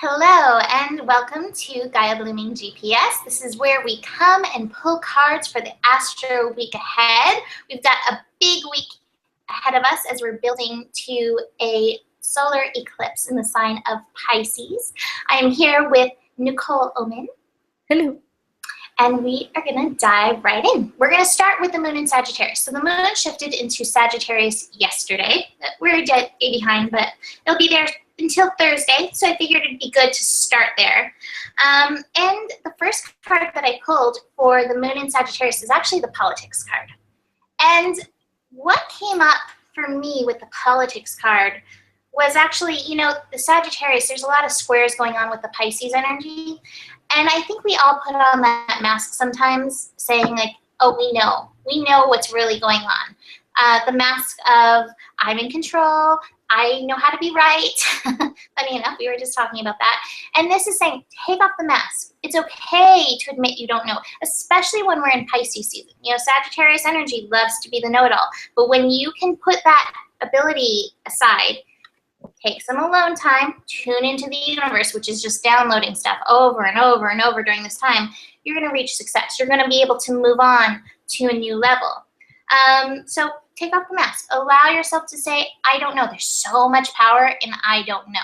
Hello and welcome to Gaia Blooming GPS. This is where we come and pull cards for the astro week ahead. We've got a big week ahead of us as we're building to a solar eclipse in the sign of Pisces. I am here with Nicole Oman. Hello. And we are going to dive right in. We're going to start with the moon in Sagittarius. So the moon shifted into Sagittarius yesterday. We're a day behind, but it'll be there until Thursday, so I figured it'd be good to start there. And the first card that I pulled for the moon in Sagittarius is actually the politics card. And what came up for me with the politics card was actually, you know, the Sagittarius, there's a lot of squares going on with the Pisces energy. And I think we all put on that mask sometimes saying like, oh, we know what's really going on. The mask of I'm in control, I know how to be right. Funny enough, we were just talking about that. And this is saying, take off the mask. It's okay to admit you don't know, especially when we're in Pisces season. You know, Sagittarius energy loves to be the know-it-all. But when you can put that ability aside, take some alone time, tune into the universe, which is just downloading stuff over and over and over during this time, you're going to reach success. You're going to be able to move on to a new level. So take off the mask. Allow yourself to say, I don't know. There's so much power in I don't know.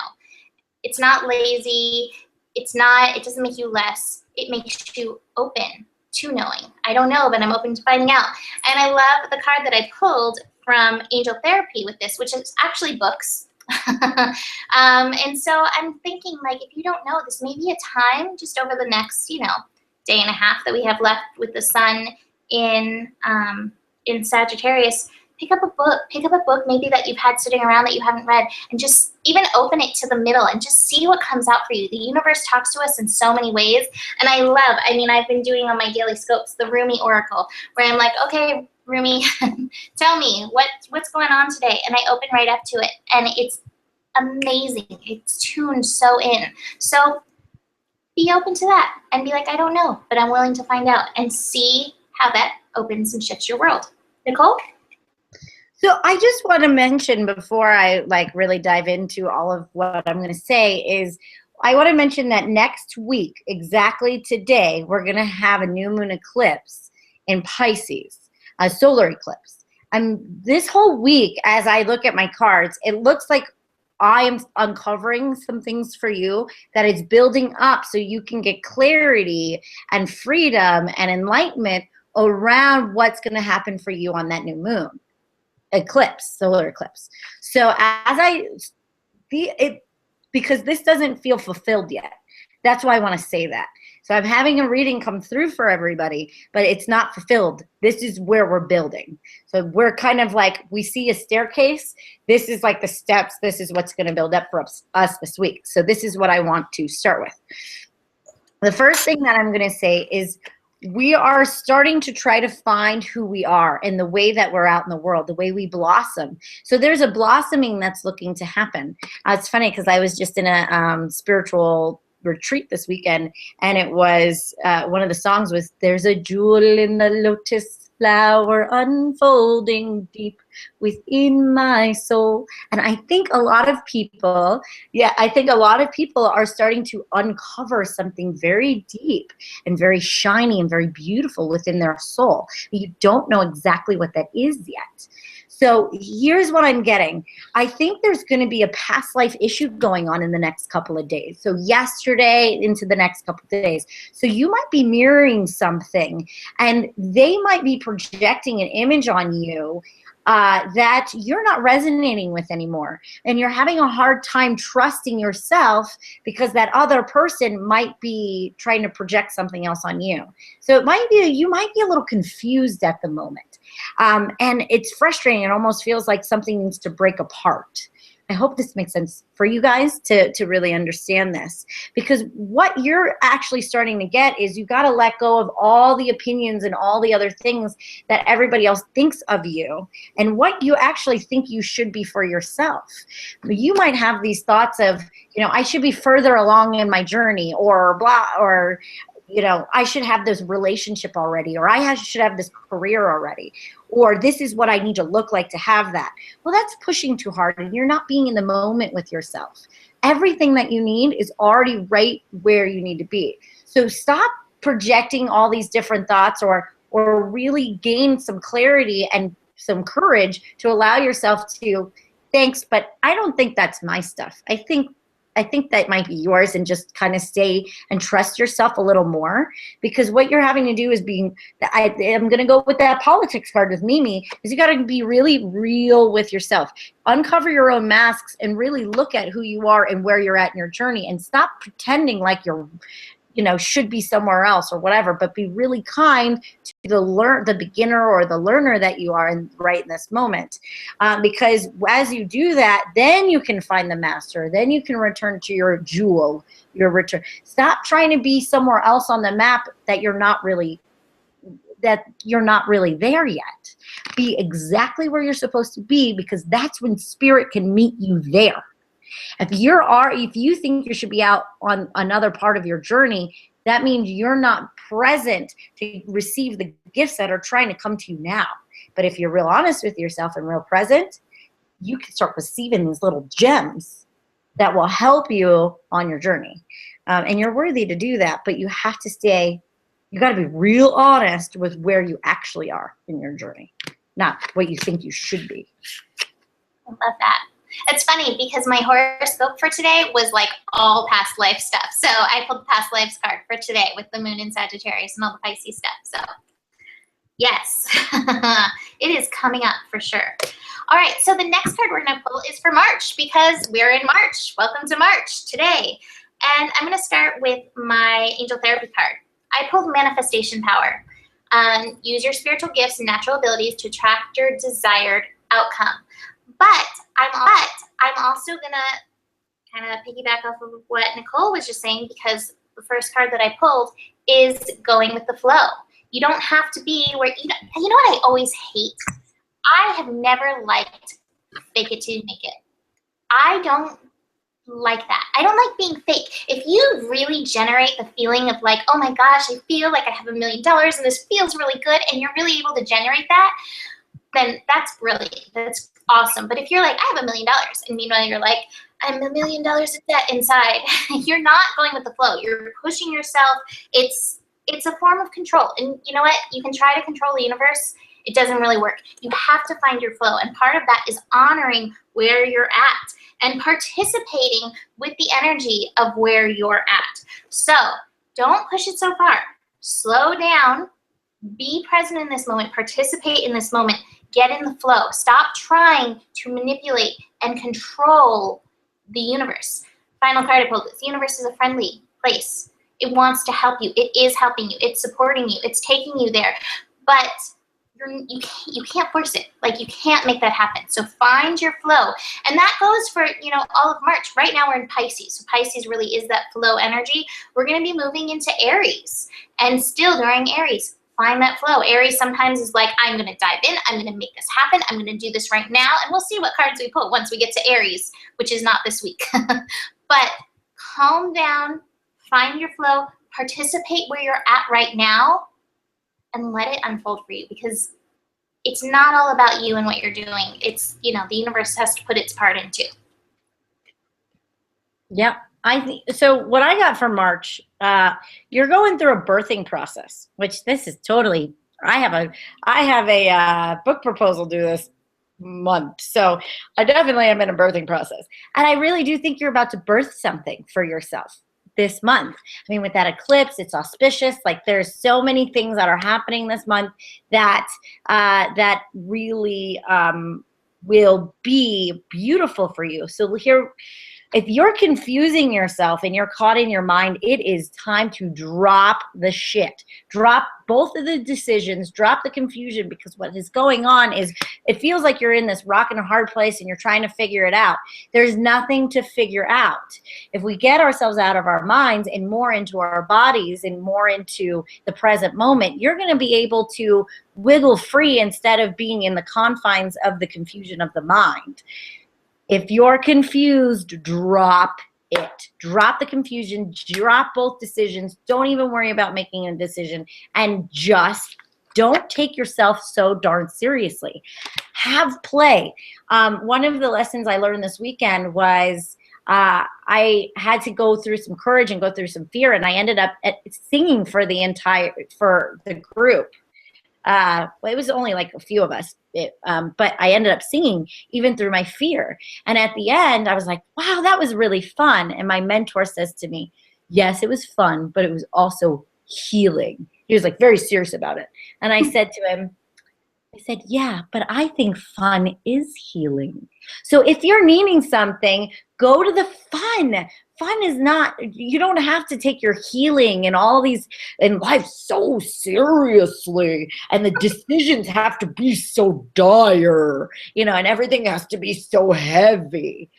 It's not lazy. It doesn't make you less. It makes you open to knowing. I don't know, but I'm open to finding out. And I love the card that I pulled from Angel Therapy with this, which is actually books. And so I'm thinking, like, if you don't know, this may be a time just over the next, day and a half that we have left with the sun in Sagittarius. Pick up a book maybe that you've had sitting around that you haven't read, and just even open it to the middle and just see what comes out for you. The universe talks to us in so many ways. And I've been doing on my daily scopes, the Rumi Oracle, where I'm like, okay, Rumi, tell me what's going on today. And I open right up to it, and it's amazing. It's tuned so in. So be open to that and be like, I don't know, but I'm willing to find out, and see how that opens and shifts your world. Nicole? So I just want to mention before I really dive into all of what I'm going to say is I want to mention that next week, exactly today, we're going to have a new moon eclipse in Pisces, a solar eclipse. And this whole week, as I look at my cards, it looks like I am uncovering some things for you that is building up so you can get clarity and freedom and enlightenment around what's going to happen for you on that new moon eclipse, solar eclipse. So because this doesn't feel fulfilled yet. That's why I want to say that. So I'm having a reading come through for everybody, but it's not fulfilled. This is where we're building. So we're kind of like, we see a staircase. This is like the steps. This is what's going to build up for us this week. So this is what I want to start with. The first thing that I'm going to say is we are starting to try to find who we are and the way that we're out in the world, the way we blossom. So there's a blossoming that's looking to happen. It's funny because I was just in a spiritual retreat this weekend, and it was one of the songs was "There's a jewel in the lotus flower unfolding deep within my soul." And I think a lot of people are starting to uncover something very deep and very shiny and very beautiful within their soul. You don't know exactly what that is yet. So here's what I'm getting. I think there's going to be a past life issue going on in the next couple of days. So yesterday into the next couple of days. So you might be mirroring something, and they might be projecting an image on you that you're not resonating with anymore. And you're having a hard time trusting yourself because that other person might be trying to project something else on you. So you might be a little confused at the moment. And it's frustrating. It almost feels like something needs to break apart. I hope this makes sense for you guys to really understand this, because what you're actually starting to get is you got to let go of all the opinions and all the other things that everybody else thinks of you and what you actually think you should be for yourself. You might have these thoughts of, I should be further along in my journey, or blah, or you know, I should have this relationship already, or should have this career already, or this is what I need to look like to have that. Well, that's pushing too hard, and you're not being in the moment with yourself. Everything that you need is already right where you need to be. So stop projecting all these different thoughts, or really gain some clarity and some courage to allow yourself to, thanks, but I don't think that's my stuff. I think that might be yours, and just kind of stay and trust yourself a little more, because what you're having to do is I'm going to go with that politics card with Mimi, is you got to be really real with yourself. Uncover your own masks and really look at who you are and where you're at in your journey, and stop pretending like you're, you know, should be somewhere else or whatever, but be really kind to the beginner or the learner that you are right in this moment. Because as you do that, then you can find the master. Then you can return to your jewel, your return. Stop trying to be somewhere else on the map that you're not really there yet. Be exactly where you're supposed to be, because that's when spirit can meet you there. If you think you should be out on another part of your journey, that means you're not present to receive the gifts that are trying to come to you now. But if you're real honest with yourself and real present, you can start receiving these little gems that will help you on your journey. And you're worthy to do that, but you have to you got to be real honest with where you actually are in your journey, not what you think you should be. I love that. It's funny because my horoscope for today was like all past life stuff. So I pulled the past lives card for today with the moon in Sagittarius and all the Pisces stuff. So yes, it is coming up for sure. All right, so the next card we're going to pull is for March, because we're in March. Welcome to March today. And I'm going to start with my angel therapy card. I pulled manifestation power. Use your spiritual gifts and natural abilities to attract your desired outcome. But I'm also going to kind of piggyback off of what Nicole was just saying, because the first card that I pulled is going with the flow. You don't have to be where, you know what I always hate? I have never liked fake it till you make it. I don't like that. I don't like being fake. If you really generate the feeling of like, oh my gosh, I feel like I have $1 million and this feels really good, and you're really able to generate that, then that's brilliant. That's awesome. But if you're like, I have $1 million, and meanwhile you're like, I'm $1 million in debt inside, you're not going with the flow. You're pushing yourself. It's a form of control. And you know what? You can try to control the universe. It doesn't really work. You have to find your flow. And part of that is honoring where you're at and participating with the energy of where you're at. So don't push it so far. Slow down. Be present in this moment. Participate in this moment. Get in the flow. Stop trying to manipulate and control the universe. Final card I pulled. The universe is a friendly place. It wants to help you. It is helping you. It's supporting you. It's taking you there. But you can't force it. Like, you can't make that happen. So find your flow. And that goes for, all of March. Right now we're in Pisces. So Pisces really is that flow energy. We're going to be moving into Aries. And still during Aries, find that flow. Aries sometimes is like, I'm going to dive in. I'm going to make this happen. I'm going to do this right now. And we'll see what cards we pull once we get to Aries, which is not this week. But calm down, find your flow, participate where you're at right now, and let it unfold for you, because it's not all about you and what you're doing. It's, the universe has to put its part in too. Yep. I think so. What I got for March, you're going through a birthing process, which this is totally, I have a book proposal due this month. So I definitely am in a birthing process. And I really do think you're about to birth something for yourself this month. I mean, with that eclipse, it's auspicious. Like, there's so many things that are happening this month that that really will be beautiful for you. So here, if you're confusing yourself and you're caught in your mind, it is time to drop the shit. Drop both of the decisions, drop the confusion, because what is going on is it feels like you're in this rock and a hard place and you're trying to figure it out. There's nothing to figure out. If we get ourselves out of our minds and more into our bodies and more into the present moment, you're going to be able to wiggle free instead of being in the confines of the confusion of the mind. If you're confused, drop it. Drop the confusion, drop both decisions. Don't even worry about making a decision, and just don't take yourself so darn seriously. Have play. One of the lessons I learned this weekend was I had to go through some courage and go through some fear, and I ended up singing for the group. Well, it was only like a few of us, but I ended up singing even through my fear. And at the end, I was like, wow, that was really fun. And my mentor says to me, yes, it was fun, but it was also healing. He was like very serious about it. And I said to him, yeah, but I think fun is healing. So if you're needing something, go to the fun. Fun is not, you don't have to take your healing and all these in life so seriously, and the decisions have to be so dire, and everything has to be so heavy.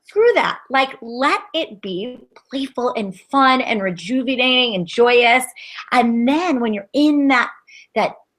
Screw that. Like, let it be playful and fun and rejuvenating and joyous. And then when you're in that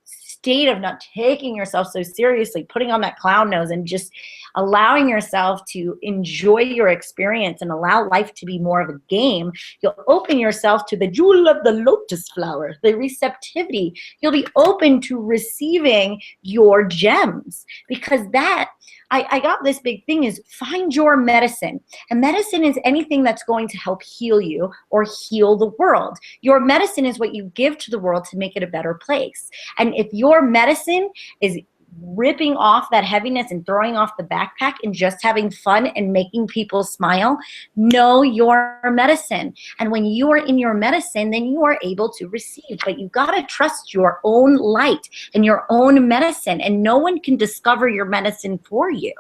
state of not taking yourself so seriously, putting on that clown nose and just allowing yourself to enjoy your experience and allow life to be more of a game, you'll open yourself to the jewel of the lotus flower, the receptivity. You'll be open to receiving your gems, because that, I got this big thing is find your medicine. And medicine is anything that's going to help heal you or heal the world. Your medicine is what you give to the world to make it a better place. And if your medicine is ripping off that heaviness and throwing off the backpack and just having fun and making people smile, know your medicine. And when you are in your medicine, then you are able to receive. But you got to trust your own light and your own medicine, and no one can discover your medicine for you.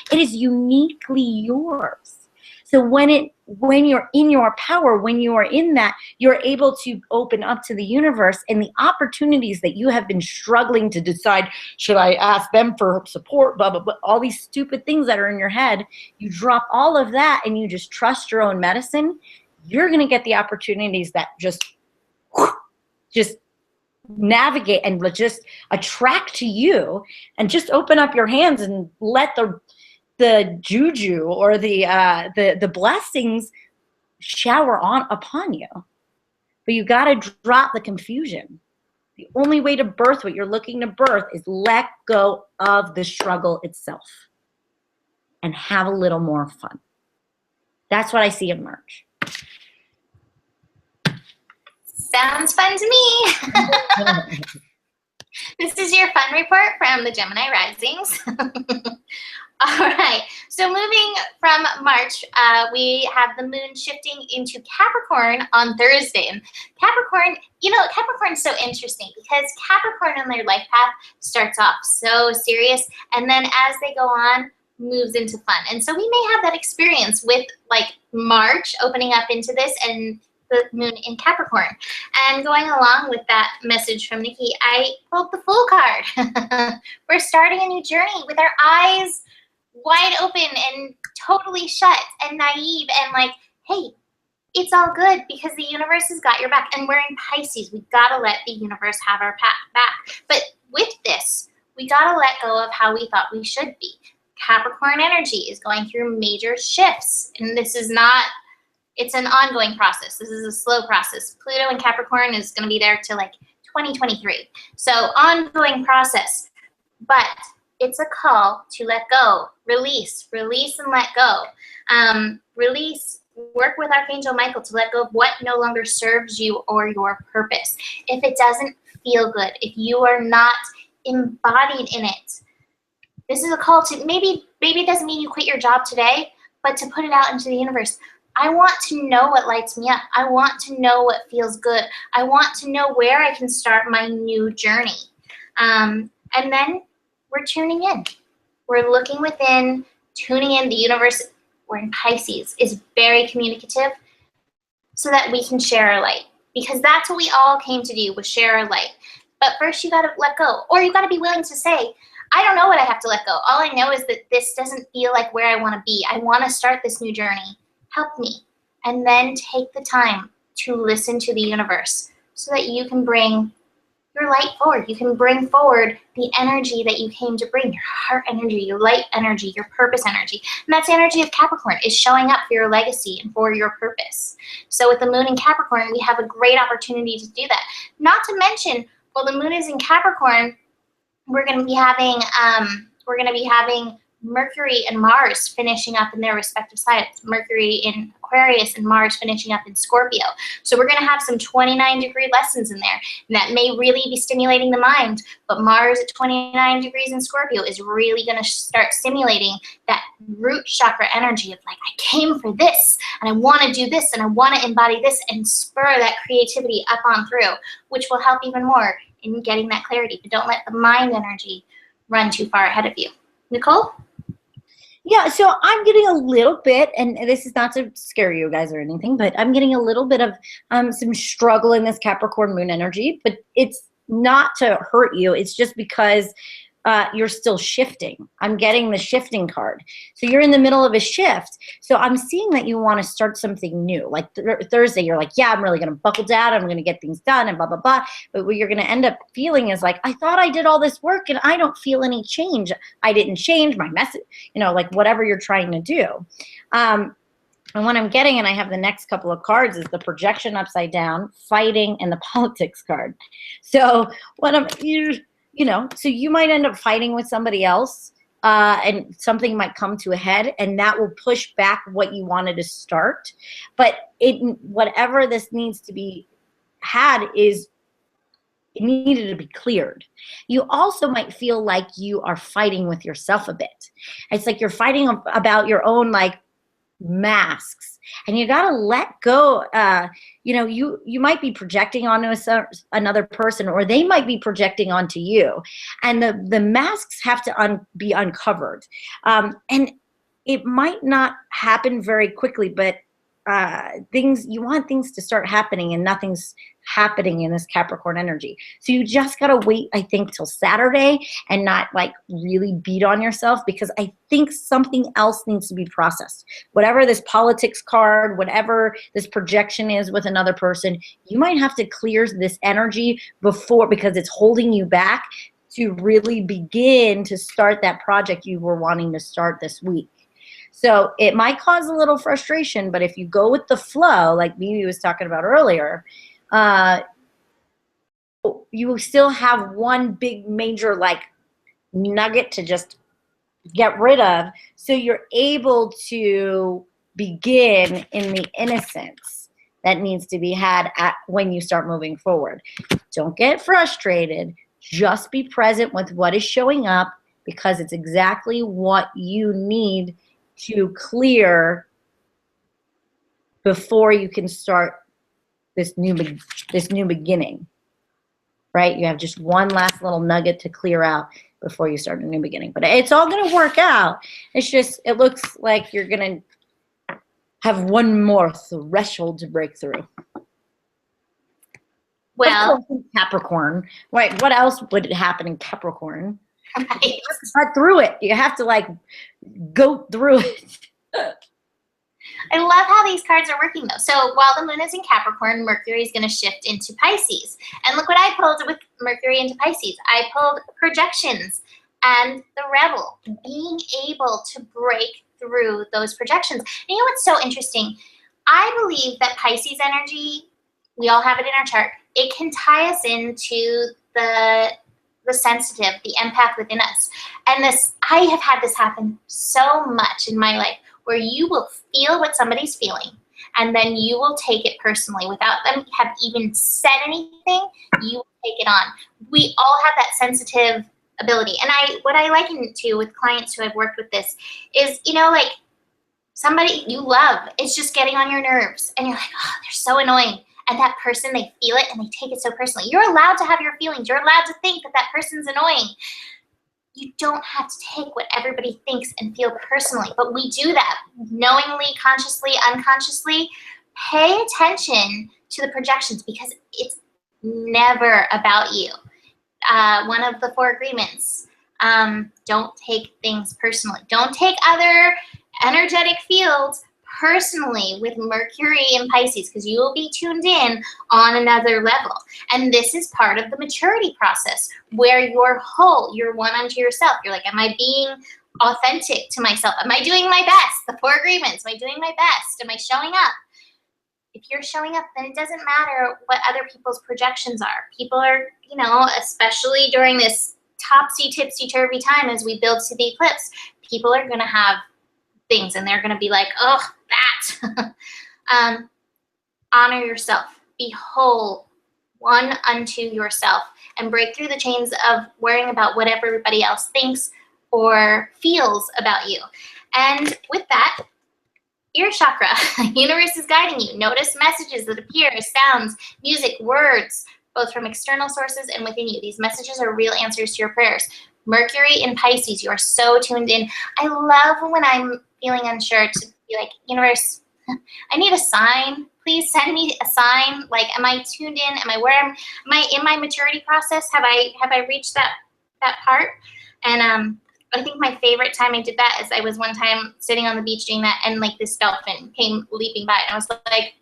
It is uniquely yours. So when you're in your power, when you are in that, you're able to open up to the universe and the opportunities that you have been struggling to decide, should I ask them for support, blah, blah, blah, all these stupid things that are in your head. You drop all of that and you just trust your own medicine. You're going to get the opportunities that just navigate and just attract to you, and just open up your hands and let the juju or the blessings shower upon you. But you got to drop the confusion. The only way to birth what you're looking to birth is let go of the struggle itself and have a little more fun. That's what I see emerge. Sounds fun to me. This is your fun report from the Gemini risings. All right, so moving from March, we have the moon shifting into Capricorn on Thursday. And Capricorn, Capricorn's so interesting because Capricorn on their life path starts off so serious, and then as they go on, moves into fun. And so we may have that experience with like March opening up into this and the moon in Capricorn. And going along with that message from Nikki, I pulled the Fool card. We're starting a new journey with our eyes wide open and totally shut and naive and like, hey, it's all good because the universe has got your back. And we're in Pisces. We got to let the universe have our back. But with this, we got to let go of how we thought we should be. Capricorn energy is going through major shifts. And this is not, it's an ongoing process. This is a slow process. Pluto in Capricorn is going to be there till like 2023. So ongoing process. But it's a call to let go, release and let go. Release, work with Archangel Michael to let go of what no longer serves you or your purpose. If it doesn't feel good, if you are not embodied in it, this is a call to, maybe it doesn't mean you quit your job today, but to put it out into the universe. I want to know what lights me up. I want to know what feels good. I want to know where I can start my new journey. And then we're tuning in. We're looking within, tuning in. The universe, we're in Pisces, is very communicative so that we can share our light. Because that's what we all came to do, was share our light. But first you got to let go. Or you got to be willing to say, I don't know what I have to let go. All I know is that this doesn't feel like where I want to be. I want to start this new journey. Help me. And then take the time to listen to the universe so that you can bring your light forward. You can bring forward the energy that you came to bring, your heart energy, your light energy, your purpose energy. And that's the energy of Capricorn, is showing up for your legacy and for your purpose. So with the moon in Capricorn, we have a great opportunity to do that. Not to mention, while the moon is in Capricorn, we're going to be having Mercury and Mars finishing up in their respective sides. Mercury in Aquarius and Mars finishing up in Scorpio. So we're going to have some 29-degree lessons in there. And that may really be stimulating the mind, but Mars at 29 degrees in Scorpio is really going to start stimulating that root chakra energy of like, I came for this, and I want to do this, and I want to embody this, and spur that creativity up on through, which will help even more in getting that clarity. But don't let the mind energy run too far ahead of you. Nicole? Yeah, so I'm getting a little bit, and this is not to scare you guys or anything, but I'm getting a little bit of some struggle in this Capricorn moon energy, but it's not to hurt you. It's just because you're still shifting. I'm getting the shifting card. So you're in the middle of a shift. So I'm seeing that you want to start something new. Like Thursday, you're like, yeah, I'm really going to buckle down. I'm going to get things done and blah, blah, blah. But what you're going to end up feeling is like, I thought I did all this work and I don't feel any change. I didn't change my message, you know, like whatever you're trying to do. And what I'm getting, and I have the next couple of cards, is the projection upside down, fighting, and the politics card. So what you know, so you might end up fighting with somebody else, and something might come to a head, and that will push back what you wanted to start. But whatever this needs to be had is, it needed to be cleared. You also might feel like you are fighting with yourself a bit. It's like you're fighting about your own like masks, and you got to let go. You know, you might be projecting onto another person, or they might be projecting onto you, and the masks have to be uncovered. And it might not happen very quickly, but you want things to start happening, and nothing's happening in this Capricorn energy. So you just got to wait, I think, till Saturday and not like really beat on yourself, because I think something else needs to be processed. Whatever this politics card, whatever this projection is with another person, you might have to clear this energy before, because it's holding you back to really begin to start that project you were wanting to start this week. So it might cause a little frustration, but if you go with the flow, like Mimi was talking about earlier, you will still have one big major like nugget to just get rid of. So you're able to begin in the innocence that needs to be had when you start moving forward. Don't get frustrated. Just be present with what is showing up, because it's exactly what you need to clear before you can start this new beginning, right? You have just one last little nugget to clear out before you start a new beginning. But it's all going to work out. It's just, it looks like you're going to have one more threshold to break through. Well, Capricorn, right? What else would happen in Capricorn? right. You have to start through it. You have to like go through it. I love how these cards are working though. So while the moon is in Capricorn, Mercury is going to shift into Pisces. And look what I pulled with Mercury into Pisces. I pulled projections and the rebel, being able to break through those projections. And you know what's so interesting? I believe that Pisces energy, we all have it in our chart, it can tie us into the sensitive, the empath within us. And I have had this happen so much in my life, where you will feel what somebody's feeling, and then you will take it personally without them have even said anything. You will take it on. We all have that sensitive ability. And what I liken it to with clients who I've worked with this is, you know, like somebody you love is just getting on your nerves, and you're like, oh, they're so annoying. And that person, they feel it and they take it so personally. You're allowed to have your feelings. You're allowed to think that person's annoying. You don't have to take what everybody thinks and feel personally, but we do that knowingly, consciously, unconsciously. Pay attention to the projections, because it's never about you. One of the 4 agreements, don't take things personally. Don't take other energetic fields personally with Mercury in Pisces, because you will be tuned in on another level. And this is part of the maturity process where you're whole, you're one unto yourself. You're like, am I being authentic to myself? Am I doing my best? The 4 agreements, am I doing my best? Am I showing up? If you're showing up, then it doesn't matter what other people's projections are. People are, you know, especially during this topsy-tipsy-turvy time as we build to the eclipse, people are going to have things and they're going to be like, oh, that. Honor yourself. Be whole, one unto yourself, and break through the chains of worrying about what everybody else thinks or feels about you. And with that, ear chakra, universe is guiding you. Notice messages that appear as sounds, music, words, both from external sources and within you. These messages are real answers to your prayers. Mercury in Pisces, you are so tuned in. I love when I'm feeling unsure to be like, universe, I need a sign. Please send me a sign. Like, am I tuned in? Am I in my maturity process? Have I reached that part? And I think my favorite time I did that is I was one time sitting on the beach doing that, and like this dolphin came leaping by, and I was like,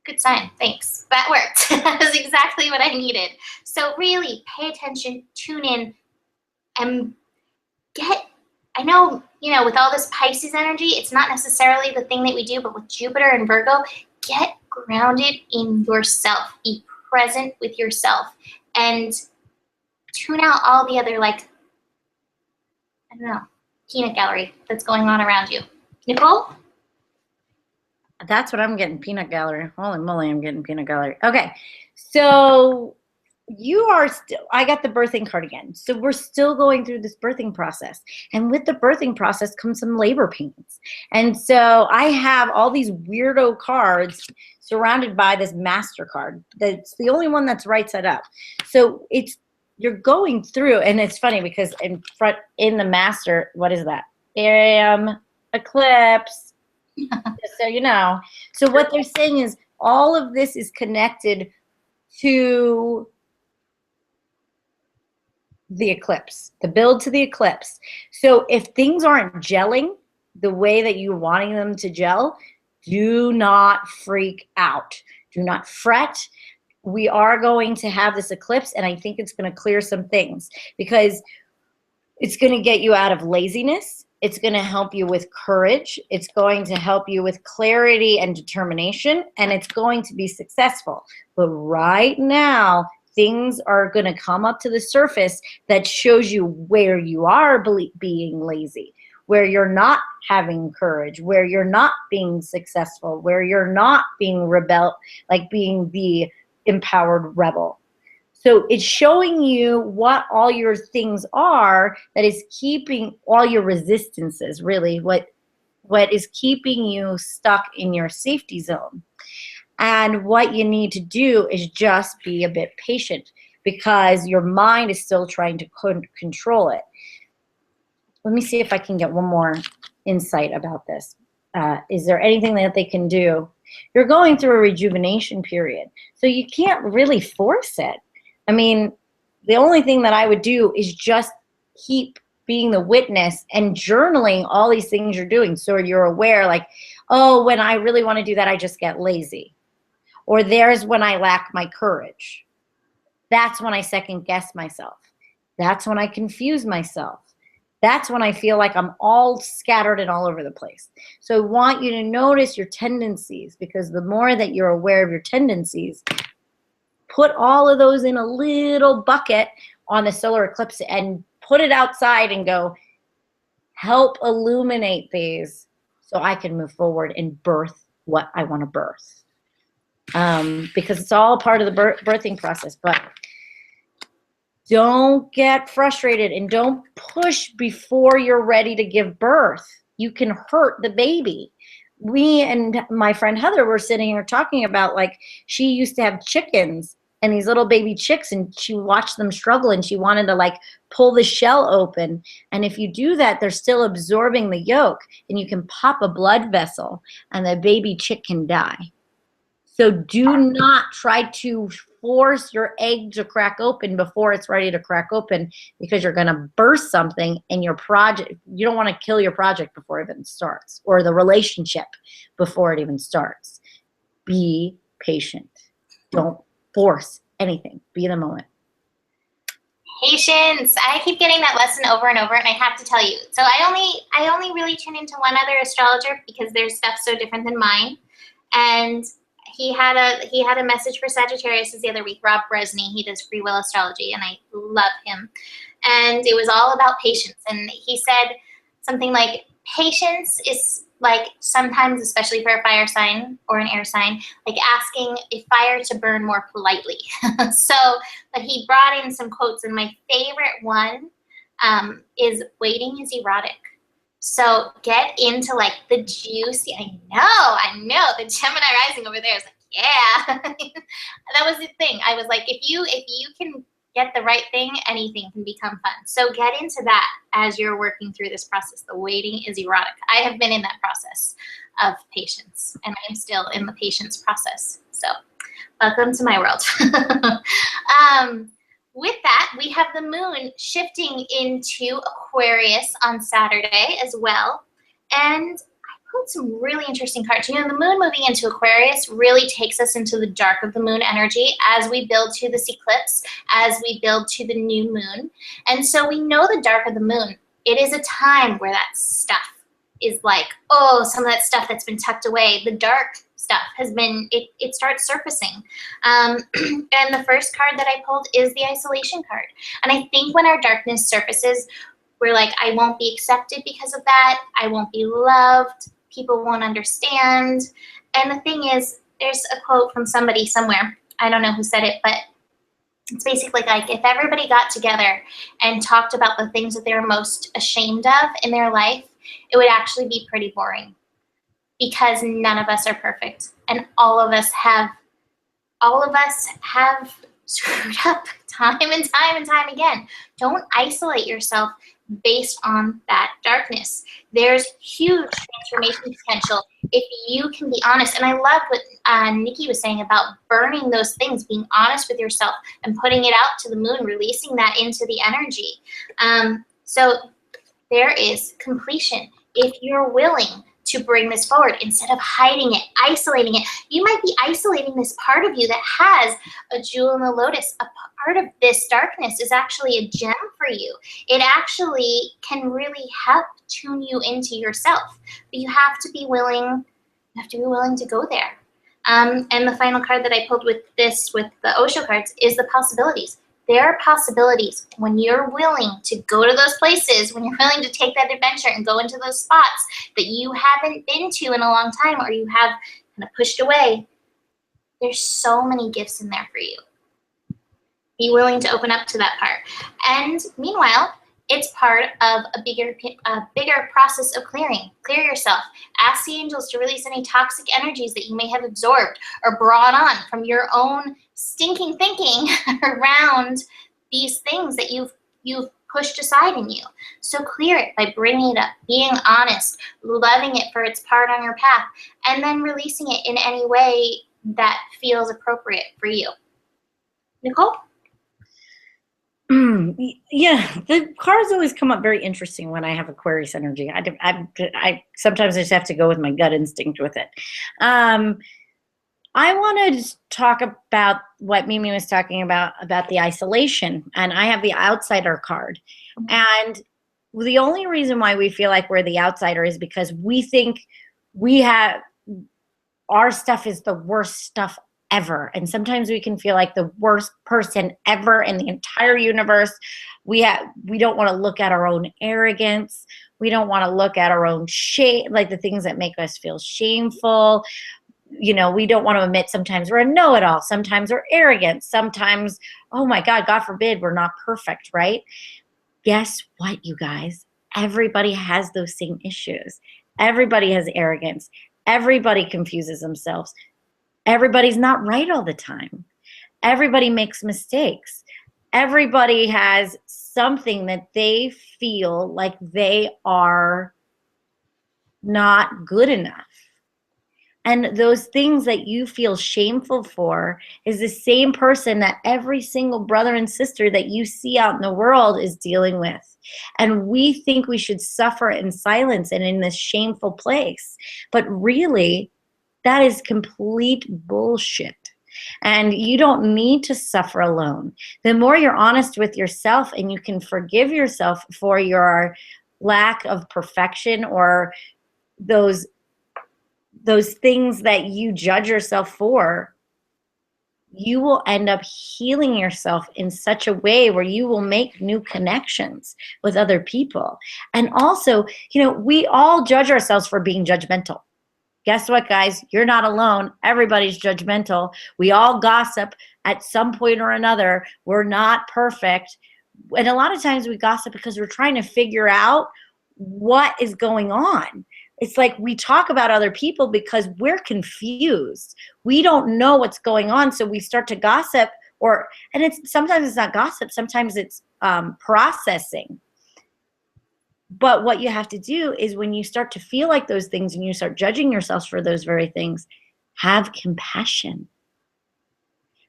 good sign, thanks. That worked. That was exactly what I needed. So really pay attention, tune in, and I know, you know, with all this Pisces energy, it's not necessarily the thing that we do, but with Jupiter and Virgo, get grounded in yourself. Be present with yourself and tune out all the other, like, I don't know, peanut gallery that's going on around you. Nicole? That's what I'm getting, peanut gallery. Holy moly, I'm getting peanut gallery. Okay, so you are still, I got the birthing card again. So we're still going through this birthing process. And with the birthing process comes some labor pains. And so I have all these weirdo cards surrounded by this master card. That's the only one that's right side up. So you're going through, and it's funny because in the master, what is that? Eclipse, just so you know. So what they're saying is all of this is connected to the eclipse, the build to the eclipse. So if things aren't gelling the way that you're wanting them to gel, do not freak out. Do not fret. We are going to have this eclipse, and I think it's going to clear some things because it's going to get you out of laziness. It's going to help you with courage. It's going to help you with clarity and determination, and it's going to be successful. But right now, things are going to come up to the surface that shows you where you are being lazy, where you're not having courage, where you're not being successful, where you're not being being the empowered rebel. So it's showing you what all your things are that is keeping all your resistances, really, what is keeping you stuck in your safety zone. And what you need to do is just be a bit patient because your mind is still trying to control it. Let me see if I can get one more insight about this. Is there anything that they can do? You're going through a rejuvenation period, so you can't really force it. I mean, the only thing that I would do is just keep being the witness and journaling all these things you're doing so you're aware, like, oh, when I really want to do that, I just get lazy. Or there's when I lack my courage. That's when I second guess myself. That's when I confuse myself. That's when I feel like I'm all scattered and all over the place. So I want you to notice your tendencies, because the more that you're aware of your tendencies, put all of those in a little bucket on the solar eclipse and put it outside and go, help illuminate these so I can move forward and birth what I want to birth. Because it's all part of the birthing process. But don't get frustrated and don't push before you're ready to give birth. You can hurt the baby. We and my friend Heather were sitting here talking about, like, she used to have chickens and these little baby chicks, and she watched them struggle and she wanted to, like, pull the shell open. And if you do that, they're still absorbing the yolk, and you can pop a blood vessel and the baby chick can die. So do not try to force your egg to crack open before it's ready to crack open, because you're going to burst something in your project. You don't want to kill your project before it even starts, or the relationship before it even starts. Be patient. Don't force anything. Be in the moment. Patience. I keep getting that lesson over and over, and I have to tell you. So I only really tune into one other astrologer because their stuff's so different than mine. And he had a message for Sagittarius the other week, Rob Bresney. He does free will astrology, and I love him. And it was all about patience. And he said something like, patience is like sometimes, especially for a fire sign or an air sign, like asking a fire to burn more politely. So, but he brought in some quotes, and my favorite one is waiting is erotic. So get into like the juicy, I know, the Gemini rising over there is like, yeah. That was the thing. I was like, if you can get the right thing, anything can become fun. So get into that as you're working through this process. The waiting is erotic. I have been in that process of patience, and I'm still in the patience process. So welcome to my world. With that, we have the moon shifting into Aquarius on Saturday as well. And I pulled some really interesting cards. You know, the moon moving into Aquarius really takes us into the dark of the moon energy as we build to this eclipse, as we build to the new moon. And so we know the dark of the moon. It is a time where that stuff is like, oh, some of that stuff that's been tucked away, the dark stuff has been, it starts surfacing. And the first card that I pulled is the isolation card. And I think when our darkness surfaces, we're like, I won't be accepted because of that. I won't be loved. People won't understand. And the thing is, there's a quote from somebody somewhere. I don't know who said it, but it's basically like, if everybody got together and talked about the things that they're most ashamed of in their life, it would actually be pretty boring, because none of us are perfect, and all of us have screwed up time and time and time again. Don't isolate yourself based on that darkness. There's huge transformation potential if you can be honest. And I love what Nikki was saying about burning those things, being honest with yourself and putting it out to the moon, releasing that into the energy. So there is completion. If you're willing to bring this forward instead of hiding it, isolating it. You might be isolating this part of you that has a jewel in the lotus. A part of this darkness is actually a gem for you. It actually can really help tune you into yourself. But you have to be willing to go there. And the final card that I pulled with the Osho cards is the possibilities. There are possibilities when you're willing to go to those places, when you're willing to take that adventure and go into those spots that you haven't been to in a long time, or you have kind of pushed away. There's so many gifts in there for you. Be willing to open up to that part. And meanwhile, it's part of a bigger process of clearing. Clear yourself. Ask the angels to release any toxic energies that you may have absorbed or brought on from your own stinking thinking around these things that you've pushed aside in you. So clear it by bringing it up, being honest, loving it for its part on your path, and then releasing it in any way that feels appropriate for you. Nicole? Yeah, the cards always come up very interesting when I have Aquarius energy. I sometimes I just have to go with my gut instinct with it. I want to talk about what Mimi was talking about the isolation, and I have the outsider card. And the only reason why we feel like we're the outsider is because we think our stuff is the worst stuff ever. And sometimes we can feel like the worst person ever in the entire universe. We don't want to look at our own arrogance. We don't want to look at our own shame, like the things that make us feel shameful. You know, we don't want to admit sometimes we're a know-it-all. Sometimes we're arrogant. Sometimes, oh my God, God forbid, we're not perfect, right? Guess what, you guys? Everybody has those same issues. Everybody has arrogance. Everybody confuses themselves. Everybody's not right all the time. Everybody makes mistakes. Everybody has something that they feel like they are not good enough. And those things that you feel shameful for is the same person that every single brother and sister that you see out in the world is dealing with. And we think we should suffer in silence and in this shameful place. But really, that is complete bullshit. And you don't need to suffer alone. The more you're honest with yourself and you can forgive yourself for your lack of perfection or those things that you judge yourself for, you will end up healing yourself in such a way where you will make new connections with other people. And also, we all judge ourselves for being judgmental. Guess what, guys? You're not alone. Everybody's judgmental. We all gossip at some point or another. We're not perfect. And a lot of times we gossip because we're trying to figure out what is going on. It's like we talk about other people because we're confused. We don't know what's going on, so we start to gossip. And sometimes it's not gossip. Sometimes it's processing. But what you have to do is when you start to feel like those things and you start judging yourselves for those very things, have compassion.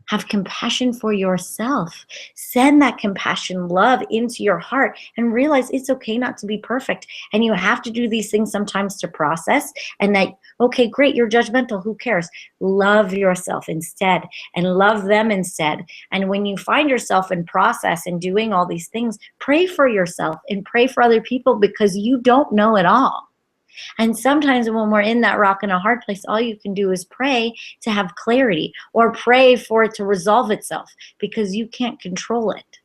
Have compassion for yourself. Send that compassion, love into your heart and realize it's okay not to be perfect. And you have to do these things sometimes to process and that, okay, great, you're judgmental. Who cares? Love yourself instead and love them instead. And when you find yourself in process and doing all these things, pray for yourself and pray for other people because you don't know it all. And sometimes when we're in that rock and a hard place, all you can do is pray to have clarity or pray for it to resolve itself because you can't control it.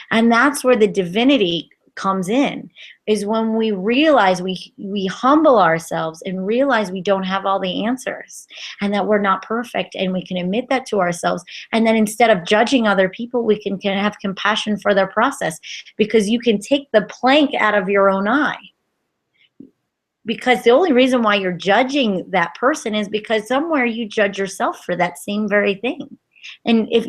And that's where the divinity comes in, is when we realize we humble ourselves and realize we don't have all the answers and that we're not perfect, and we can admit that to ourselves. And then instead of judging other people, we can have compassion for their process because you can take the plank out of your own eye. Because the only reason why you're judging that person is because somewhere you judge yourself for that same very thing. And if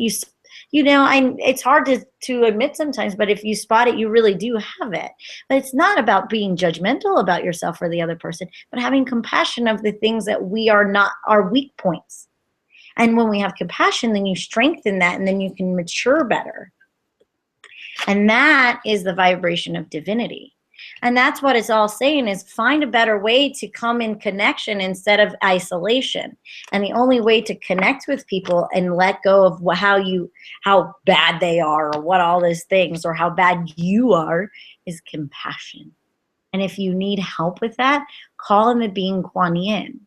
it's hard to admit sometimes, but if you spot it, you really do have it. But it's not about being judgmental about yourself or the other person, but having compassion of the things that we are not our weak points. And when we have compassion, then you strengthen that and then you can mature better. And that is the vibration of divinity. And that's what it's all saying, is find a better way to come in connection instead of isolation. And the only way to connect with people and let go of how bad they are or what all these things or how bad you are is compassion. And if you need help with that, call in the being Kuan Yin.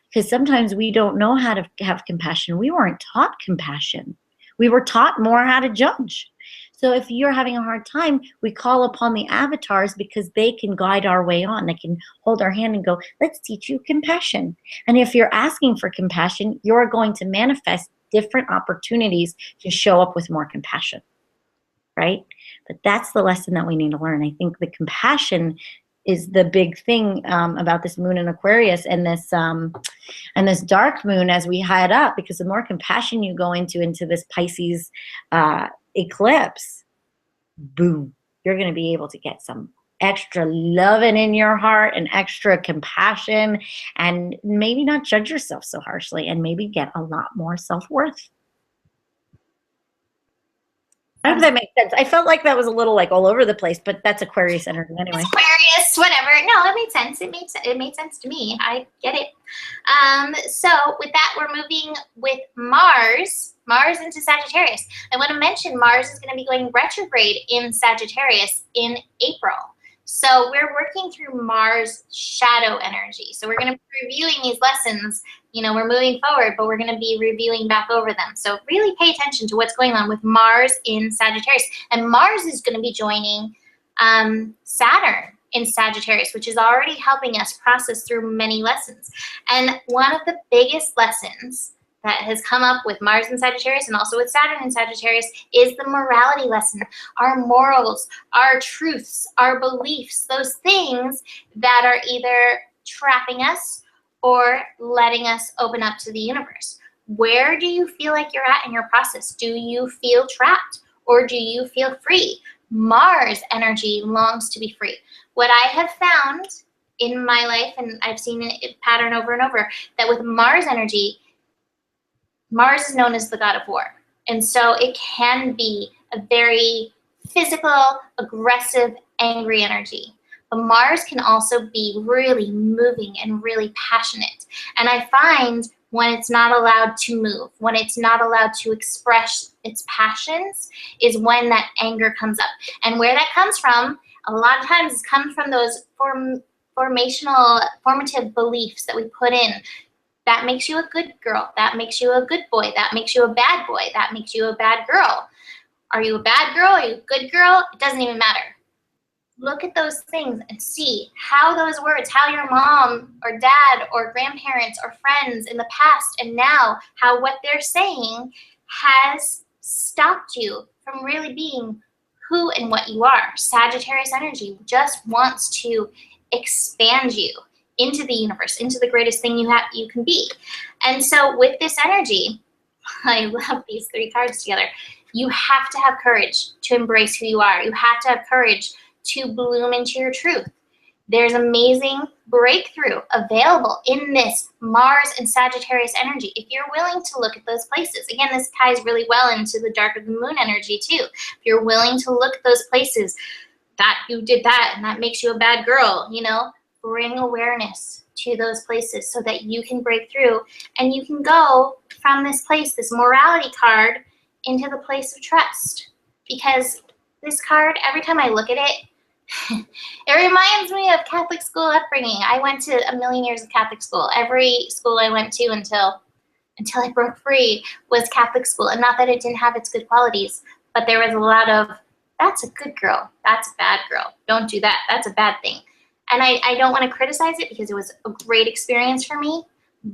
Because sometimes we don't know how to have compassion. We weren't taught compassion. We were taught more how to judge. So if you're having a hard time, we call upon the avatars because they can guide our way on. They can hold our hand and go, let's teach you compassion. And if you're asking for compassion, you're going to manifest different opportunities to show up with more compassion, right? But that's the lesson that we need to learn. I think the compassion is the big thing about this moon in Aquarius and this dark moon as we head up, because the more compassion you go into this Pisces eclipse, boom, you're going to be able to get some extra loving in your heart and extra compassion and maybe not judge yourself so harshly and maybe get a lot more self-worth. I hope that makes sense. I felt like that was a little like all over the place, but that's Aquarius energy anyway. It's Aquarius, whatever. No, it made sense. It made sense to me. I get it. So with that, we're moving with Mars into Sagittarius. I want to mention Mars is going to be going retrograde in Sagittarius in April. So we're working through Mars shadow energy. So we're going to be reviewing these lessons. We're moving forward, but we're going to be reviewing back over them. So really pay attention to what's going on with Mars in Sagittarius. And Mars is going to be joining Saturn in Sagittarius, which is already helping us process through many lessons. And one of the biggest lessons that has come up with Mars in Sagittarius and also with Saturn in Sagittarius is the morality lesson, our morals, our truths, our beliefs, those things that are either trapping us or letting us open up to the universe. Where do you feel like you're at in your process? Do you feel trapped or do you feel free? Mars energy longs to be free. What I have found in my life, and I've seen it pattern over and over, that with Mars energy, Mars is known as the god of war. And so it can be a very physical, aggressive, angry energy. But Mars can also be really moving and really passionate. And I find when it's not allowed to move, when it's not allowed to express its passions, is when that anger comes up. And where that comes from, a lot of times, it comes from those formative beliefs that we put in. That makes you a good girl. That makes you a good boy. That makes you a bad boy. That makes you a bad girl. Are you a bad girl? Are you a good girl? It doesn't even matter. Look at those things and see how those words, how your mom or dad or grandparents or friends in the past and now, how what they're saying has stopped you from really being who and what you are. Sagittarius energy just wants to expand you into the universe, into the greatest thing you can be. And so with this energy, I love these three cards together. You have to have courage to embrace who you are. You have to have courage to bloom into your truth. There's amazing breakthrough available in this Mars and Sagittarius energy if you're willing to look at those places. Again, this ties really well into the dark of the moon energy too. If you're willing to look at those places, that you did that and that makes you a bad girl, you know, bring awareness to those places so that you can break through and you can go from this place, this morality card, into the place of trust. Because this card, every time I look at it, it reminds me of Catholic school upbringing. I went to a million years of Catholic school. Every school I went to until I broke free was Catholic school. And not that it didn't have its good qualities, but there was a lot of, that's a good girl, that's a bad girl, don't do that, that's a bad thing. And I don't want to criticize it because it was a great experience for me,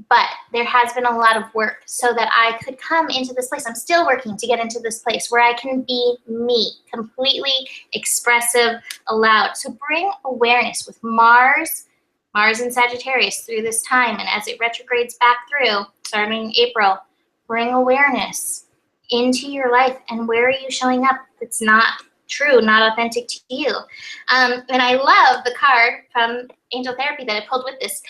but there has been a lot of work so that I could come into this place. I'm still working to get into this place where I can be me, completely expressive, allowed. So bring awareness with Mars and Sagittarius through this time. And as it retrogrades back through, starting in April, bring awareness into your life. And where are you showing up that's not true, not authentic to you? And I love the card from Angel Therapy that I pulled with this.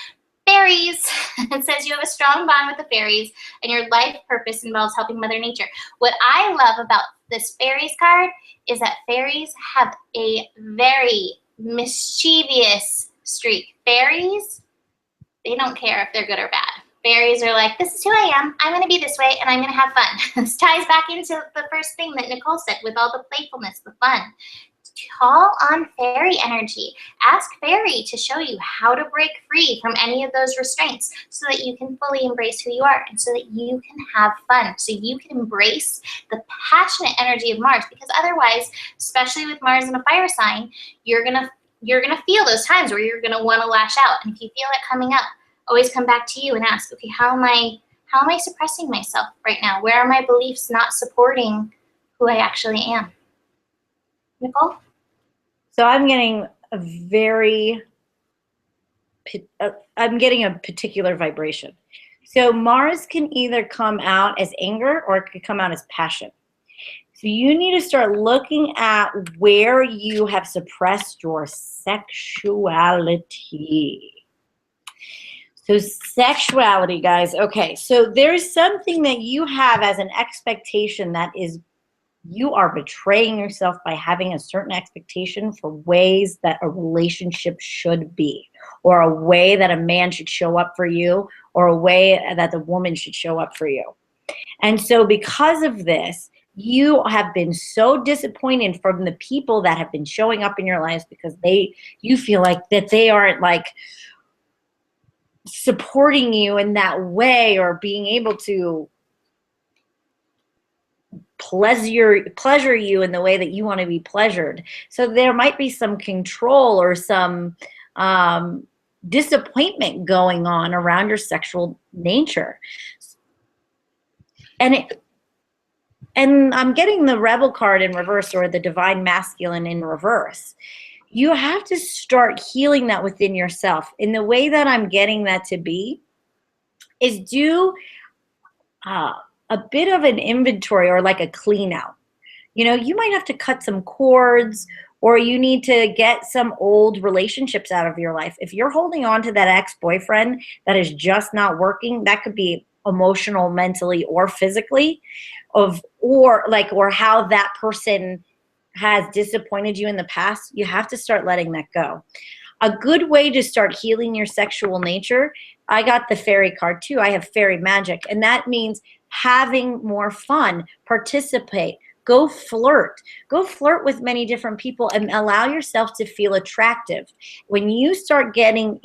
Fairies. It says you have a strong bond with the fairies and your life purpose involves helping Mother Nature. What I love about this fairies card is that fairies have a very mischievous streak. Fairies, they don't care if they're good or bad. Fairies are like, this is who I am. I'm going to be this way and I'm going to have fun. This ties back into the first thing that Nicole said with all the playfulness, the fun. Call on fairy energy. Ask fairy to show you how to break free from any of those restraints so that you can fully embrace who you are and so that you can have fun, so you can embrace the passionate energy of Mars. Because otherwise, especially with Mars in a fire sign, you're gonna feel those times where you're gonna want to lash out. And if you feel it coming up, always come back to you and ask, okay, how am I suppressing myself right now? Where are my beliefs not supporting who I actually am? Nicole? So I'm getting a particular vibration. So Mars can either come out as anger or it could come out as passion. So you need to start looking at where you have suppressed your sexuality. So sexuality, guys. Okay, so there's something that you have as an expectation that is, you are betraying yourself by having a certain expectation for ways that a relationship should be, or a way that a man should show up for you, or a way that the woman should show up for you. And so because of this, you have been so disappointed from the people that have been showing up in your lives because you feel like that they aren't like supporting you in that way or being able to pleasure you in the way that you want to be pleasured. So there might be some control or some disappointment going on around your sexual nature. And I'm getting the Rebel card in reverse, or the Divine Masculine in reverse. You have to start healing that within yourself. And the way that I'm getting that to be is do a bit of an inventory, or like a clean out. You know, you might have to cut some cords or you need to get some old relationships out of your life. If you're holding on to that ex-boyfriend that is just not working, that could be emotional, mentally, or physically, or how that person has disappointed you in the past, you have to start letting that go. A good way to start healing your sexual nature, I got the fairy card too. I have fairy magic, and that means having more fun, participate, go flirt with many different people and allow yourself to feel attractive. When you start getting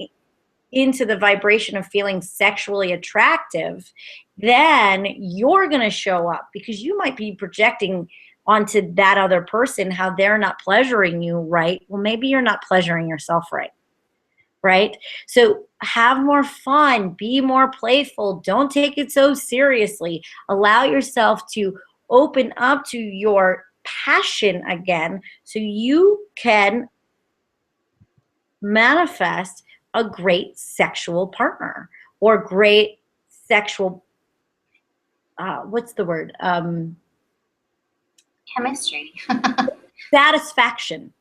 into the vibration of feeling sexually attractive, then you're going to show up, because you might be projecting onto that other person how they're not pleasuring you right. Well, maybe you're not pleasuring yourself right? So have more fun, be more playful, don't take it so seriously. Allow yourself to open up to your passion again, so you can manifest a great sexual partner or great sexual, what's the word? Chemistry. Satisfaction.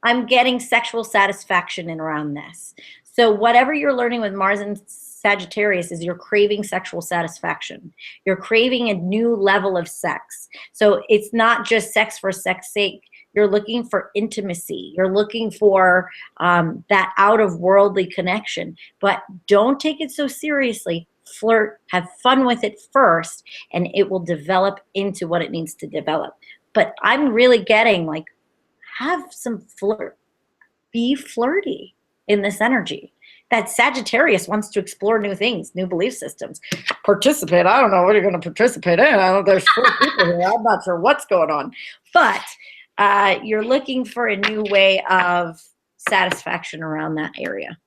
I'm getting sexual satisfaction in around this. So whatever you're learning with Mars and Sagittarius is you're craving sexual satisfaction. You're craving a new level of sex. So it's not just sex for sex sake. You're looking for intimacy. You're looking for that out of worldly connection. But don't take it so seriously. Flirt, have fun with it first, and it will develop into what it needs to develop. But I'm really getting like, have some flirt. Be flirty in this energy. That Sagittarius wants to explore new things, new belief systems. Participate. I don't know what you're going to participate in. I don't know. There's 4 people here. I'm not sure what's going on. But you're looking for a new way of satisfaction around that area.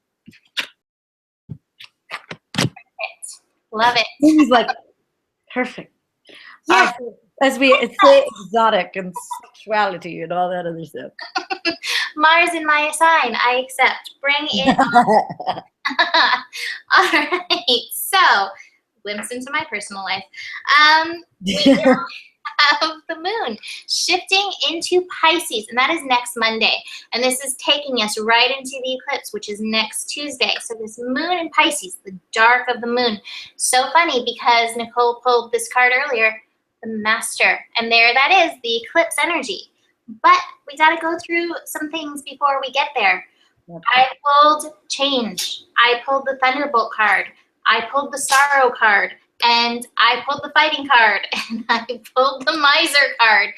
Love it. He's like, perfect. Yeah. As we say, exotic and sexuality and all that other stuff. Mars in my sign. I accept. Bring it on. All right. So, glimpse into my personal life. We now have the moon shifting into Pisces, and that is next Monday. And this is taking us right into the eclipse, which is next Tuesday. So this moon in Pisces, the dark of the moon. So funny because Nicole pulled this card earlier, the Master. And there that is, the eclipse energy. But we got to go through some things before we get there. Okay. I pulled change. I pulled the Thunderbolt card. I pulled the Sorrow card. And I pulled the Fighting card. And I pulled the Miser card.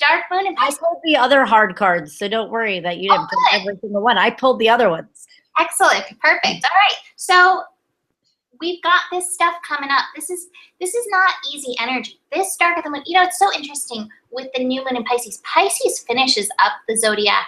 Dark Moon and Pisces. I pulled the other hard cards, so don't worry that you didn't pull every single one. I pulled the other ones. Excellent. Perfect. All right. So we've got this stuff coming up. This is not easy energy. This dark of the moon, you know, it's so interesting with the new moon in Pisces. Pisces finishes up the zodiac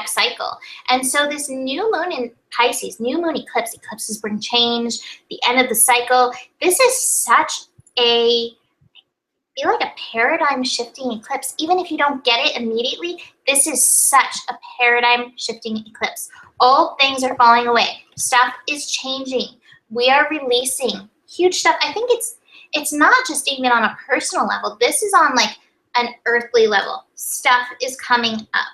cycle. And so this new moon in Pisces, new moon eclipses bring change, the end of the cycle. This is such a, I feel like a paradigm shifting eclipse. Even if you don't get it immediately, this is such a paradigm shifting eclipse. Old things are falling away. Stuff is changing. We are releasing huge stuff. I think it's not just even on a personal level. This is on like an earthly level. Stuff is coming up.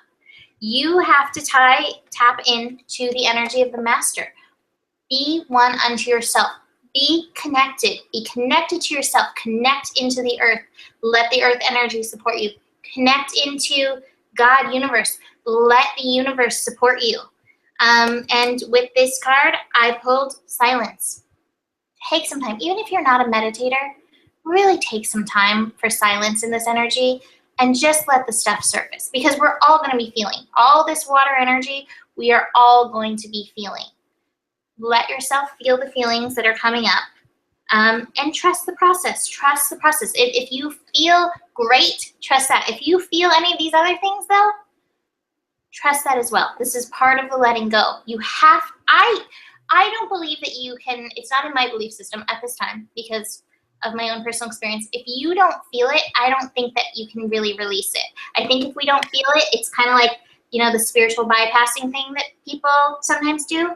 You have to tap into the energy of the Master. Be one unto yourself. Be connected. Be connected to yourself. Connect into the earth. Let the earth energy support you. Connect into God, universe. Let the universe support you. And with this card, I pulled silence. Take some time. Even if you're not a meditator, really take some time for silence in this energy and just let the stuff surface, because we're all going to be feeling all this water energy. We are all going to be feeling. Let yourself feel the feelings that are coming up, and trust the process. Trust the process. If you feel great, trust that. If you feel any of these other things, though, trust that as well. This is part of the letting go. You have, I don't believe that you can, it's not in my belief system at this time because of my own personal experience. If you don't feel it, I don't think that you can really release it. I think if we don't feel it, it's kind of like, you know, the spiritual bypassing thing that people sometimes do.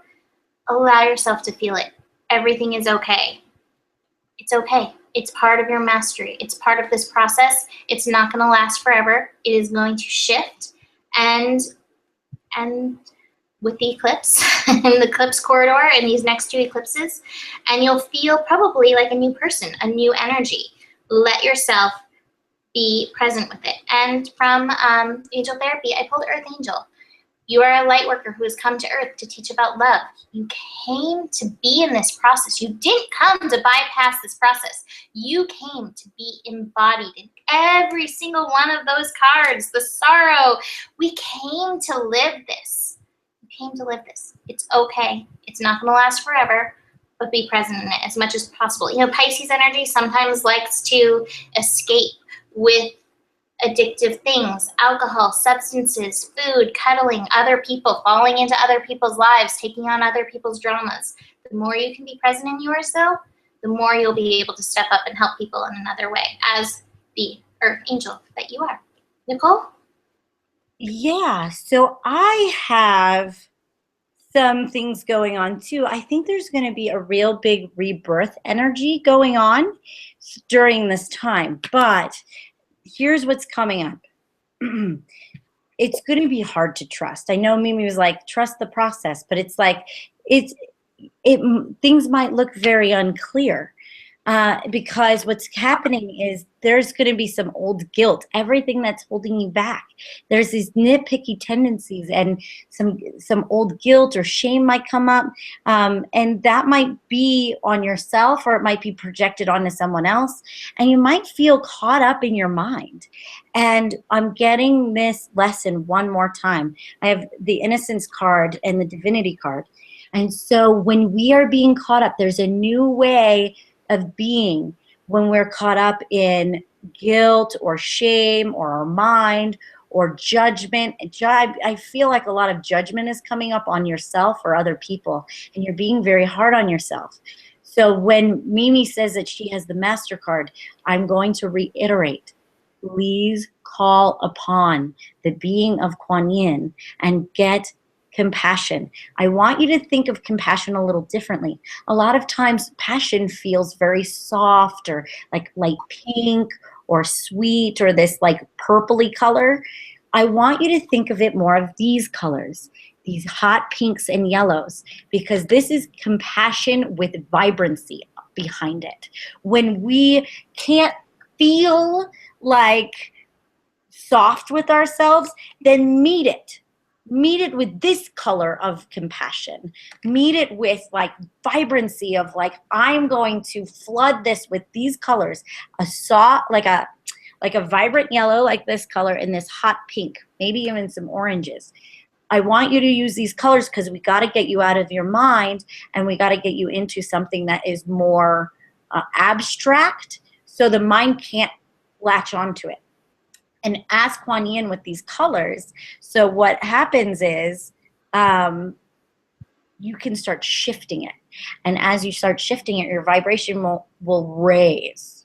Allow yourself to feel it. Everything is okay. It's okay. It's part of your mastery. It's part of this process. It's not going to last forever. It is going to shift. And with the eclipse and the eclipse corridor and these next 2 eclipses, and you'll feel probably like a new person, a new energy. Let yourself be present with it. And from angel therapy, I pulled Earth Angel. You are a light worker who has come to Earth to teach about love. You came to be in this process. You didn't come to bypass this process. You came to be embodied in every single one of those cards. The sorrow. We came to live this. You came to live this. It's okay. It's not going to last forever, but be present in it as much as possible. You know, Pisces energy sometimes likes to escape with addictive things, alcohol, substances, food, cuddling, other people, falling into other people's lives, taking on other people's dramas. The more you can be present in yours, though, the more you'll be able to step up and help people in another way as the Earth Angel that you are. Nicole? Yeah, so I have some things going on too. I think there's going to be a real big rebirth energy going on during this time, but here's what's coming up. It's going to be hard to trust. I know Mimi was like, trust the process, but it's like, things might look very unclear. Because what's happening is there's going to be some old guilt, everything that's holding you back. There's these nitpicky tendencies, and some old guilt or shame might come up, and that might be on yourself, or it might be projected onto someone else, and you might feel caught up in your mind. And I'm getting this lesson one more time. I have the Innocence card and the Divinity card, and so when we are being caught up, there's a new way of being when we're caught up in guilt or shame or our mind or judgment. I feel like a lot of judgment is coming up on yourself or other people, and you're being very hard on yourself. So when Mimi says that she has the Master card, I'm going to reiterate, please call upon the being of Kuan Yin and get compassion. I want you to think of compassion a little differently. A lot of times passion feels very soft or like light pink or sweet or this like purpley color. I want you to think of it more of these colors, these hot pinks and yellows, because this is compassion with vibrancy behind it. When we can't feel like soft with ourselves, then meet it. Meet it with this color of compassion. Meet it with like vibrancy of like, I'm going to flood this with these colors. A soft, like a vibrant yellow like this color, and this hot pink, maybe even some oranges. I want you to use these colors because we got to get you out of your mind, and we got to get you into something that is more abstract, so the mind can't latch onto it. And ask Kuan Yin with these colors. So what happens is you can start shifting it. And as you start shifting it, your vibration will raise.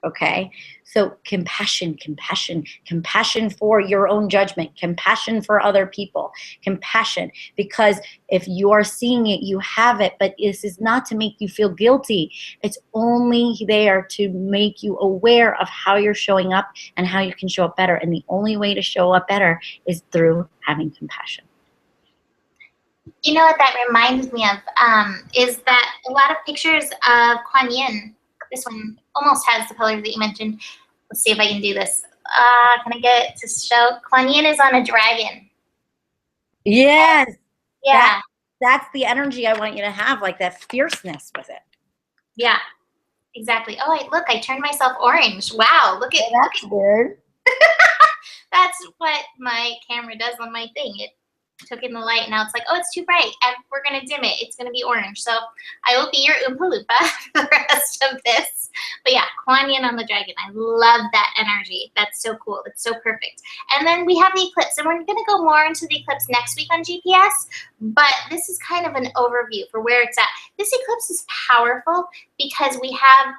Okay? So compassion, compassion, compassion for your own judgment, compassion for other people, compassion. Because if you are seeing it, you have it. But this is not to make you feel guilty. It's only there to make you aware of how you're showing up and how you can show up better. And the only way to show up better is through having compassion. You know what that reminds me of is that a lot of pictures of Kuan Yin, this one almost has the colors that you mentioned. Let's see if I can do this. Can I get it to show? Kuan Yin is on a dragon. Yes. Yeah. That's the energy I want you to have, like that fierceness with it. Yeah, exactly. Oh, look, I turned myself orange. Wow, look at That's weird. That's what my camera does on my thing. It took in the light, and now it's like, oh, it's too bright, and we're going to dim it. It's going to be orange. So I will be your Oompa Loompa for the rest of this. But yeah, Kuan Yin on the dragon. I love that energy. That's so cool. It's so perfect. And then we have the eclipse, and we're going to go more into the eclipse next week on GPS, but this is kind of an overview for where it's at. This eclipse is powerful because we have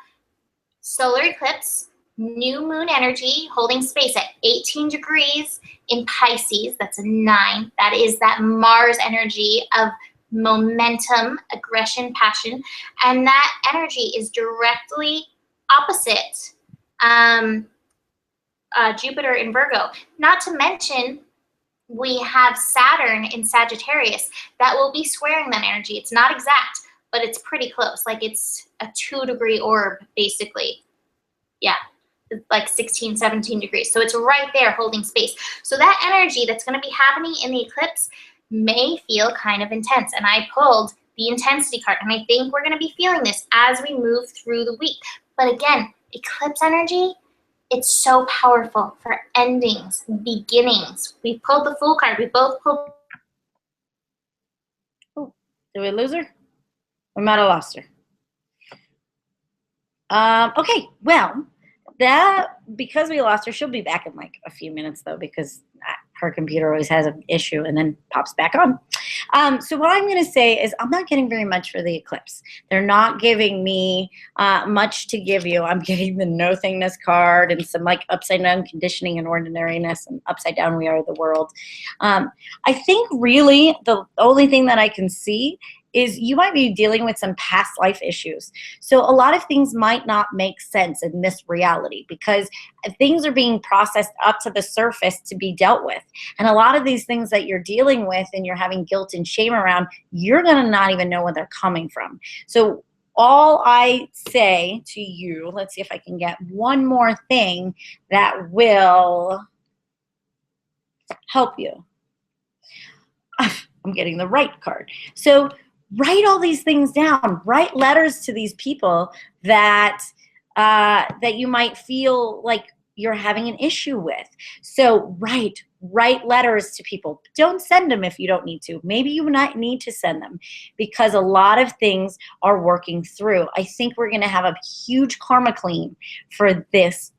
solar eclipse, new moon energy holding space at 18 degrees in Pisces. That's a 9. That is that Mars energy of momentum, aggression, passion. And that energy is directly opposite Jupiter in Virgo. Not to mention, we have Saturn in Sagittarius that will be squaring that energy. It's not exact, but it's pretty close. Like it's a 2-degree orb, basically. Yeah, like 16, 17 degrees. So it's right there holding space. So that energy that's going to be happening in the eclipse may feel kind of intense. And I pulled the intensity card, and I think we're going to be feeling this as we move through the week. But again, eclipse energy, it's so powerful for endings, beginnings. We pulled the Fool card. We both pulled. Oh, did we lose her? We might have lost her. Okay, well, because we lost her, she'll be back in like a few minutes though, because her computer always has an issue and then pops back on. So what I'm going to say is I'm not getting very much for the eclipse. They're not giving me much to give you. I'm getting the nothingness card and some like upside down conditioning and ordinariness, and upside down we are the world. I think really the only thing that I can see is you might be dealing with some past life issues. So a lot of things might not make sense in this reality because things are being processed up to the surface to be dealt with. And a lot of these things that you're dealing with and you're having guilt and shame around, you're going to not even know where they're coming from. So all I say to you, let's see if I can get one more thing that will help you. I'm getting the right card. So write all these things down. Write letters to these people that that you might feel like you're having an issue with. So write letters to people. Don't send them if you don't need to. Maybe you might need to send them because a lot of things are working through. I think we're going to have a huge karma clean for this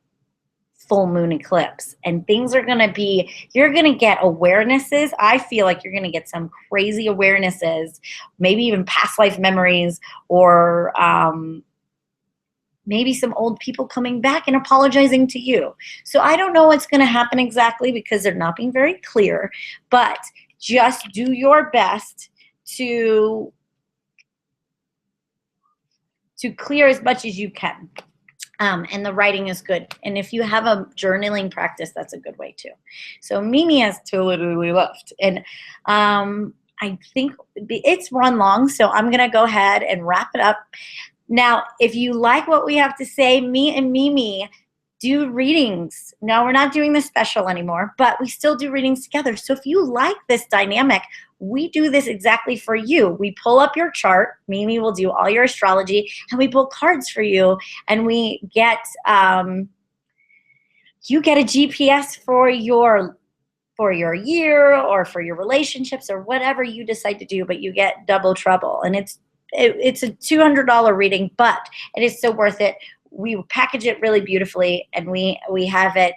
full moon eclipse, and things are going to be, you're going to get awarenesses. I feel like you're going to get some crazy awarenesses, maybe even past life memories, or maybe some old people coming back and apologizing to you. So I don't know what's going to happen exactly because they're not being very clear, but just do your best to clear as much as you can. And the writing is good. And if you have a journaling practice, that's a good way too. So Mimi has totally left. And I think it's run long, so I'm going to go ahead and wrap it up. Now, if you like what we have to say, me and Mimi do readings. No, we're not doing this special anymore, but we still do readings together. So if you like this dynamic, we do this exactly for you. We pull up your chart. Mimi will do all your astrology, and we pull cards for you, and we get you get a GPS for your year or for your relationships or whatever you decide to do, but you get double trouble. And it's a $200 reading, but it is so worth it. We package it really beautifully, and we have it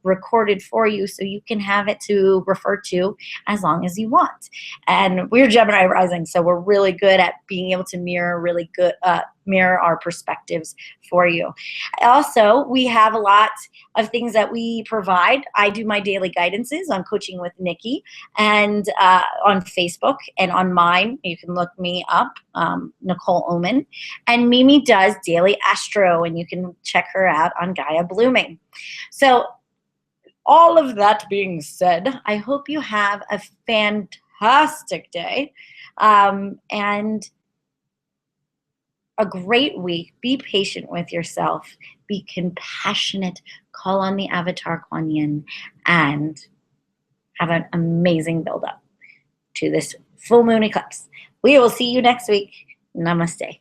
recorded for you so you can have it to refer to as long as you want. And we're Gemini rising, so we're really good at being able to mirror our perspectives for you. Also, we have a lot of things that we provide. I do my daily guidances on Coaching with Nikki, and on Facebook, and on mine, you can look me up, Nicole Oman. And Mimi does daily astro, and you can check her out on Gaia Blooming. So all of that being said, I hope you have a fantastic day and a great week. Be patient with yourself. Be compassionate. Call on the Avatar Kuan Yin, and have an amazing build-up to this full moon eclipse. We will see you next week. Namaste.